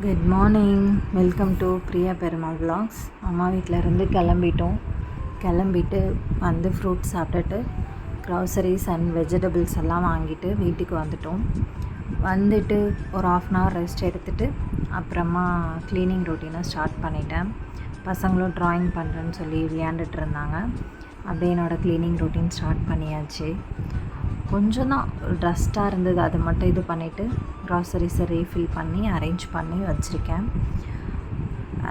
Good morning. Welcome to Priya Perumal vlogs. அம்மா வீட்டிலேருந்து கிளம்பிட்டு வந்து ஃப்ரூட்ஸ் சாப்பிட்டுட்டு க்ராசரிஸ் அண்ட் வெஜிடபிள்ஸ் எல்லாம் வாங்கிட்டு வீட்டுக்கு வந்துட்டு ஒரு 1/2 hour ரெஸ்ட் எடுத்துகிட்டு அப்புறமா க்ளீனிங் ரொட்டீனை ஸ்டார்ட் பண்ணிட்டேன். பசங்களும் ட்ராயிங் பண்ணுறேன்னு சொல்லி விளையாண்டுட்டு இருந்தாங்க. அப்படியே என்னோடய க்ளீனிங் ரொட்டீன் ஸ்டார்ட் பண்ணியாச்சு. கொஞ்சம் தான் டஸ்ட்டாக இருந்தது, அதை மட்டும் இது பண்ணிவிட்டு க்ராசரிஸை ரீஃபில் பண்ணி அரேஞ்ச் பண்ணி வச்சுருக்கேன்.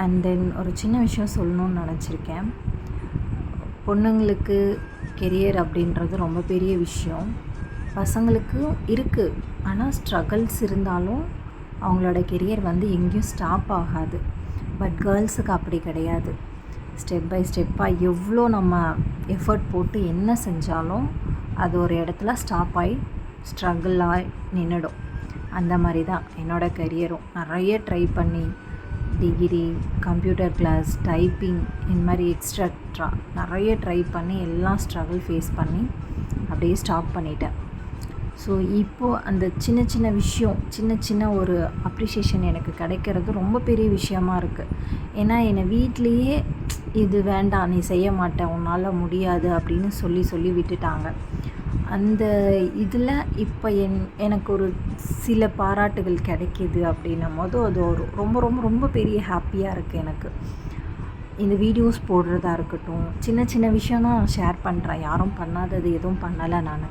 அண்ட் தென் ஒரு சின்ன விஷயம் சொல்லணுன்னு நினச்சிருக்கேன். பொண்ணுங்களுக்கு கெரியர் அப்படின்றது ரொம்ப பெரிய விஷயம். பசங்களுக்கு இருக்குது, ஆனால் ஸ்ட்ரகிள்ஸ் இருந்தாலும் அவங்களோட கெரியர் எங்கேயும் ஸ்டாப் ஆகாது. பட் கேர்ள்ஸுக்கு அப்படி கிடையாது. ஸ்டெப் பை ஸ்டெப்பாக எவ்வளோ நம்ம எஃபர்ட் போட்டு என்ன செஞ்சாலும் அது ஒரு இடத்துல ஸ்டாப் ஆகி ஸ்ட்ரகிளாகி நின்றுடும். அந்த மாதிரி தான் என்னோடய கரியரும். நிறைய ட்ரை பண்ணி டிகிரி, கம்ப்யூட்டர் கிளாஸ், டைப்பிங், இந்த மாதிரி எக்ஸ்ட்ரா நிறைய ட்ரை பண்ணி எல்லாம் ஸ்ட்ரகிள் ஃபேஸ் பண்ணி அப்படியே ஸ்டாப் பண்ணிட்டேன். ஸோ இப்போது அந்த சின்ன விஷயம், சின்ன ஒரு அப்ரிஷியேஷன் எனக்கு கிடைக்கிறது ரொம்ப பெரிய விஷயமா இருக்குது. ஏன்னா என்னை வீட்லேயே இது வேண்டாம், நீ செய்ய மாட்டே, உன்னால் முடியாது அப்படின்னு சொல்லி விட்டுட்டாங்க. அந்த இதில் இப்போ எனக்கு ஒரு சில பாராட்டுகள் கிடைக்கிது அப்படின்னும் போது அது ஒரு ரொம்ப ரொம்ப ரொம்ப பெரிய ஹாப்பியாக இருக்குது எனக்கு. இந்த வீடியோஸ் போடுறதா இருக்கட்டும், சின்ன விஷயம் தான் ஷேர் பண்ணுறேன். யாரும் பண்ணாதது எதுவும் பண்ணலை நான்.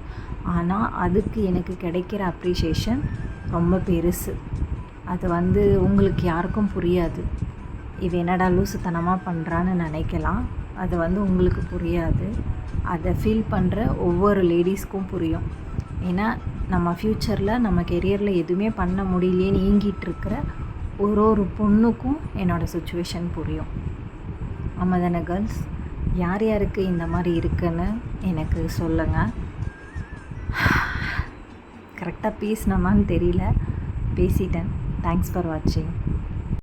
ஆனால் அதுக்கு எனக்கு கிடைக்கிற அப்ரிஷியேஷன் ரொம்ப பெருசு. அது உங்களுக்கு யாருக்கும் புரியாது. இது என்னடா லூசுத்தனமாக பண்ணுறான்னு நினைக்கலாம். அது உங்களுக்கு புரியாது. அதை ஃபீல் பண்ணுற ஒவ்வொரு லேடிஸ்க்கும் புரியும். ஏன்னா நம்ம ஃப்யூச்சரில் நம்ம கெரியரில் எதுவுமே பண்ண முடியலேன்னு ஏங்கிட்டுருக்கிற ஒரு பொண்ணுக்கும் என்னோடய சுச்சுவேஷன் புரியும். ஆமாம் தானே கேர்ள்ஸ்? யார் யாருக்கு இந்த மாதிரி இருக்குன்னு எனக்கு சொல்லுங்கள். கரெக்டாக பேசினோமான்னு தெரியல, பேசிட்டேன். தேங்க்ஸ் ஃபார் வாட்சிங்.